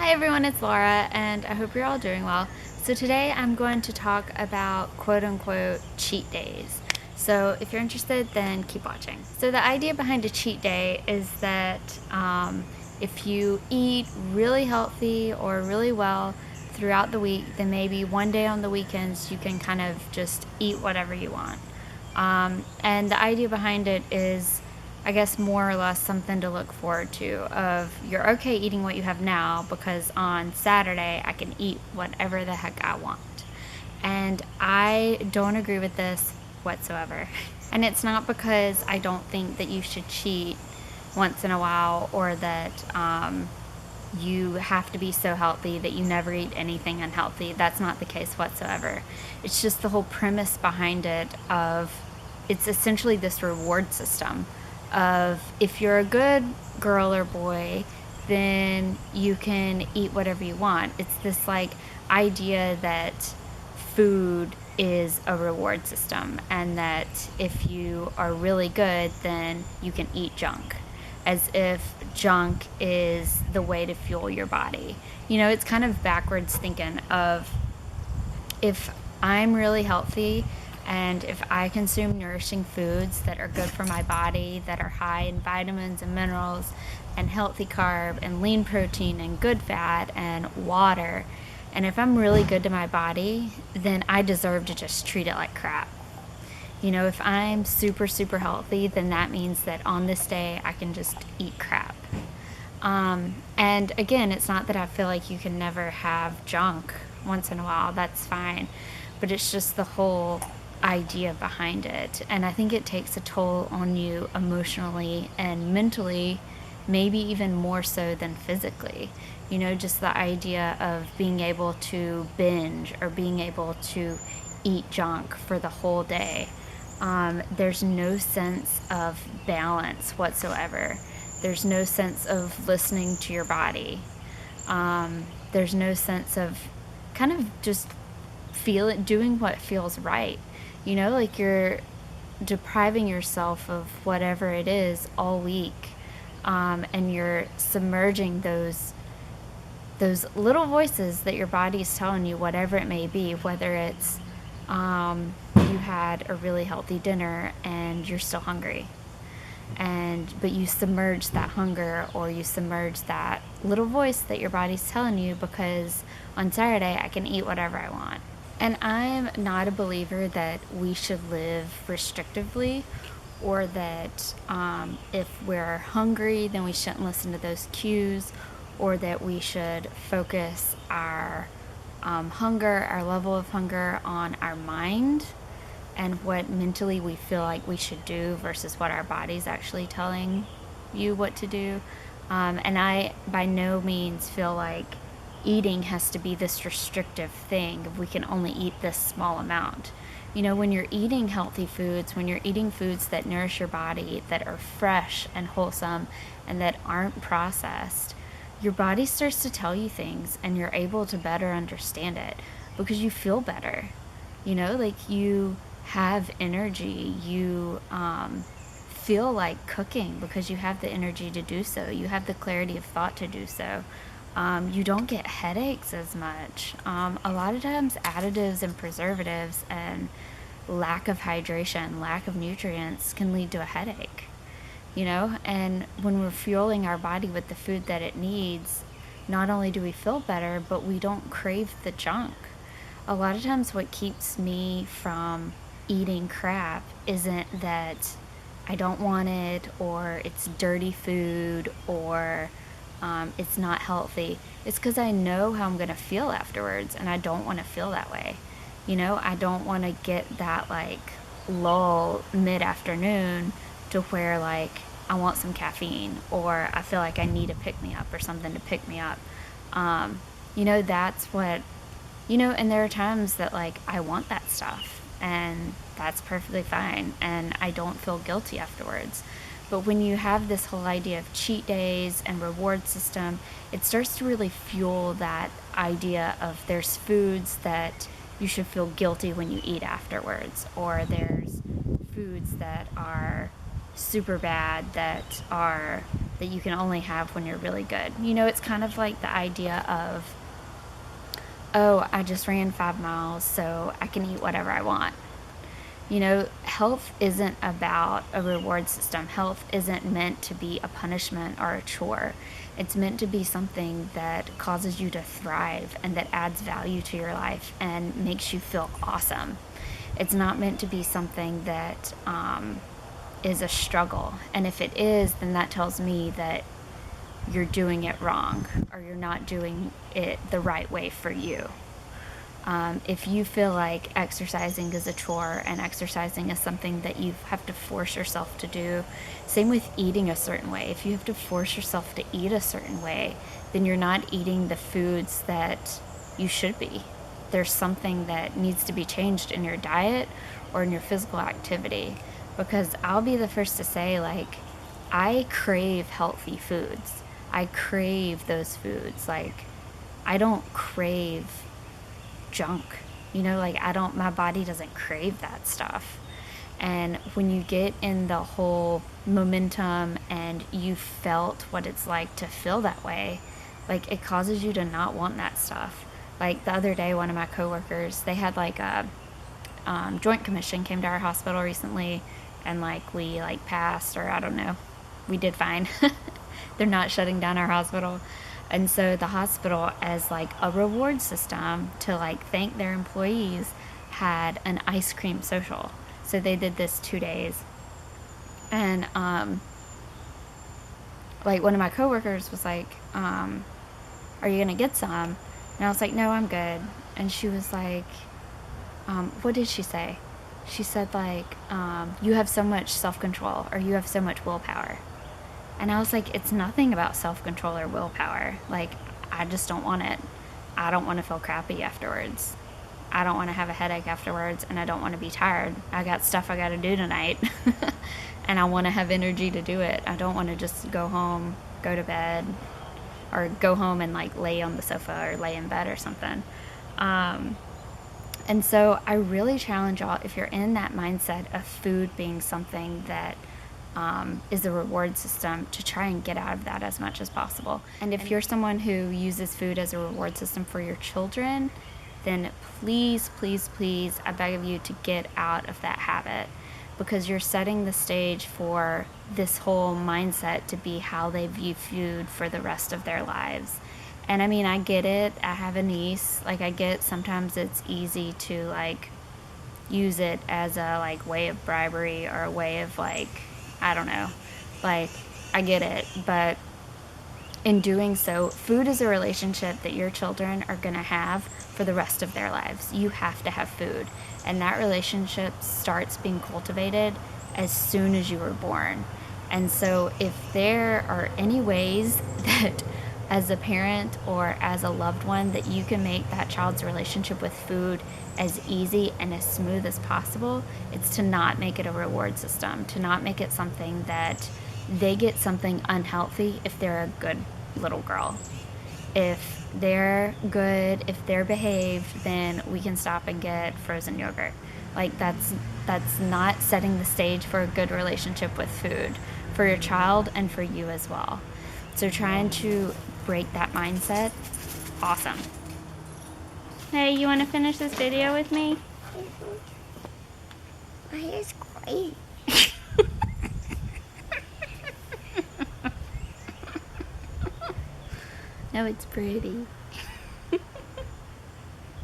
Hi everyone, it's Laura, and I hope you're all doing well. So today I'm going to talk about quote-unquote cheat days. So if you're interested, then keep watching. So the idea behind a cheat day is that if you eat really healthy or really well throughout the week, then maybe one day on the weekends you can kind of just eat whatever you want. And the idea behind it is, I guess, more or less something to look forward to of you're okay eating what you have now because on Saturday I can eat whatever the heck I want. And I don't agree with this whatsoever. And it's not because I don't think that you should cheat once in a while or that you have to be so healthy that you never eat anything unhealthy. That's not the case whatsoever. It's just the whole premise behind it of it's essentially this reward system of if you're a good girl or boy, then you can eat whatever you want. It's this like idea that food is a reward system and that if you are really good, then you can eat junk, as if junk is the way to fuel your body. You know, it's kind of backwards thinking of if I'm really healthy and if I consume nourishing foods that are good for my body, that are high in vitamins and minerals and healthy carb and lean protein and good fat and water, and if I'm really good to my body, then I deserve to just treat it like crap. You know, if I'm super, super healthy, then that means that on this day I can just eat crap. And again, it's not that I feel like you can never have junk once in a while, that's fine. But it's just the whole idea behind it. And I think it takes a toll on you emotionally and mentally, maybe even more so than physically. You know, just the idea of being able to binge or being able to eat junk for the whole day. There's no sense of balance whatsoever. There's no sense of listening to your body. There's no sense of kind of just doing what feels right. You know, like you're depriving yourself of whatever it is all week, and you're submerging those little voices that your body is telling you, whatever it may be, whether it's you had a really healthy dinner and you're still hungry, but you submerge that hunger, or you submerge that little voice that your body's telling you because on Saturday I can eat whatever I want. And I'm not a believer that we should live restrictively, or that if we're hungry then we shouldn't listen to those cues, or that we should focus our our level of hunger on our mind and what mentally we feel like we should do versus what our body's actually telling you what to do. And I by no means feel like eating has to be this restrictive thing. We can only eat this small amount. You know, when you're eating healthy foods, when you're eating foods that nourish your body, that are fresh and wholesome and that aren't processed, your body starts to tell you things and you're able to better understand it because you feel better. You know, like you have energy, you feel like cooking because you have the energy to do so, you have the clarity of thought to do so. You don't get headaches as much. A lot of times additives and preservatives and lack of hydration, lack of nutrients can lead to a headache. You know, and when we're fueling our body with the food that it needs, not only do we feel better, but we don't crave the junk. A lot of times what keeps me from eating crap isn't that I don't want it, or it's dirty food, or it's not healthy. It's because I know how I'm going to feel afterwards, and I don't want to feel that way. You know, I don't want to get that like lull mid-afternoon to where like I want some caffeine, or I feel like I need a pick-me-up or something to pick me up. You know, that's what, you know, and there are times that like I want that stuff, and that's perfectly fine, and I don't feel guilty afterwards. But when you have this whole idea of cheat days and reward system, it starts to really fuel that idea of there's foods that you should feel guilty when you eat afterwards, or there's foods that are super bad that you can only have when you're really good. You know, it's kind of like the idea of, oh, I just ran 5 miles, so I can eat whatever I want. You know, health isn't about a reward system. Health isn't meant to be a punishment or a chore. It's meant to be something that causes you to thrive and that adds value to your life and makes you feel awesome. It's not meant to be something that is a struggle. And if it is, then that tells me that you're doing it wrong, or you're not doing it the right way for you. If you feel like exercising is a chore and exercising is something that you have to force yourself to do, same with eating a certain way. If you have to force yourself to eat a certain way, then you're not eating the foods that you should be. There's something that needs to be changed in your diet or in your physical activity. Because I'll be the first to say, like, I crave healthy foods. I crave those foods. Like, I don't crave junk, you know, like my body doesn't crave that stuff. And when you get in the whole momentum and you felt what it's like to feel that way, like, it causes you to not want that stuff. Like, the other day, one of my coworkers, they had like a joint commission came to our hospital recently, and like we like passed, or I don't know, we did fine. They're not shutting down our hospital. And so the hospital, as like a reward system to like thank their employees, had an ice cream social. So they did this 2 days. And like one of my coworkers was like, are you gonna get some? And I was like, no, I'm good. And she was like, what did she say? She said like, you have so much self-control, or you have so much willpower. And I was like, it's nothing about self-control or willpower. Like, I just don't want it. I don't want to feel crappy afterwards. I don't want to have a headache afterwards, and I don't want to be tired. I got stuff I got to do tonight, and I want to have energy to do it. I don't want to just go home, go to bed, or go home and like lay on the sofa or lay in bed or something. And so I really challenge y'all, if you're in that mindset of food being something that is a reward system, to try and get out of that as much as possible. And if you're someone who uses food as a reward system for your children, then please, please, please, I beg of you to get out of that habit, because you're setting the stage for this whole mindset to be how they view food for the rest of their lives. And I mean, I get it. I have a niece. Like, I get sometimes it's easy to like use it as a like way of bribery, or a way of like, I don't know, like, I get it. But in doing so, food is a relationship that your children are going to have for the rest of their lives. You have to have food. And that relationship starts being cultivated as soon as you were born. And so if there are any ways that as a parent or as a loved one that you can make that child's relationship with food as easy and as smooth as possible, it's to not make it a reward system, to not make it something that they get something unhealthy if they're a good little girl. If they're good, if they're behaved, then we can stop and get frozen yogurt. Like, that's not setting the stage for a good relationship with food for your child and for you as well. So trying to break that mindset, awesome. Hey, you want to finish this video with me? My hair's great. No, it's pretty.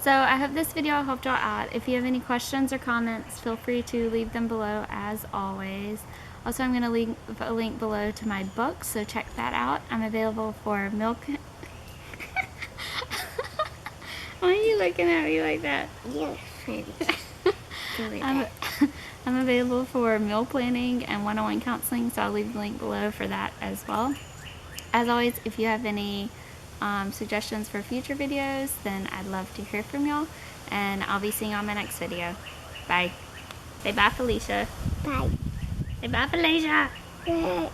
So I hope this video helped y'all out. If you have any questions or comments, feel free to leave them below as always. Also, I'm going to leave a link below to my book, so check that out. I'm available for milk. Why are you looking at me like that? You're pretty. I'm available for meal planning and one-on-one counseling, so I'll leave the link below for that as well. As always, if you have any suggestions for future videos, then I'd love to hear from y'all, and I'll be seeing you on my next video. Bye. Say bye, Felicia. Bye. Say bye, Felicia. Bye.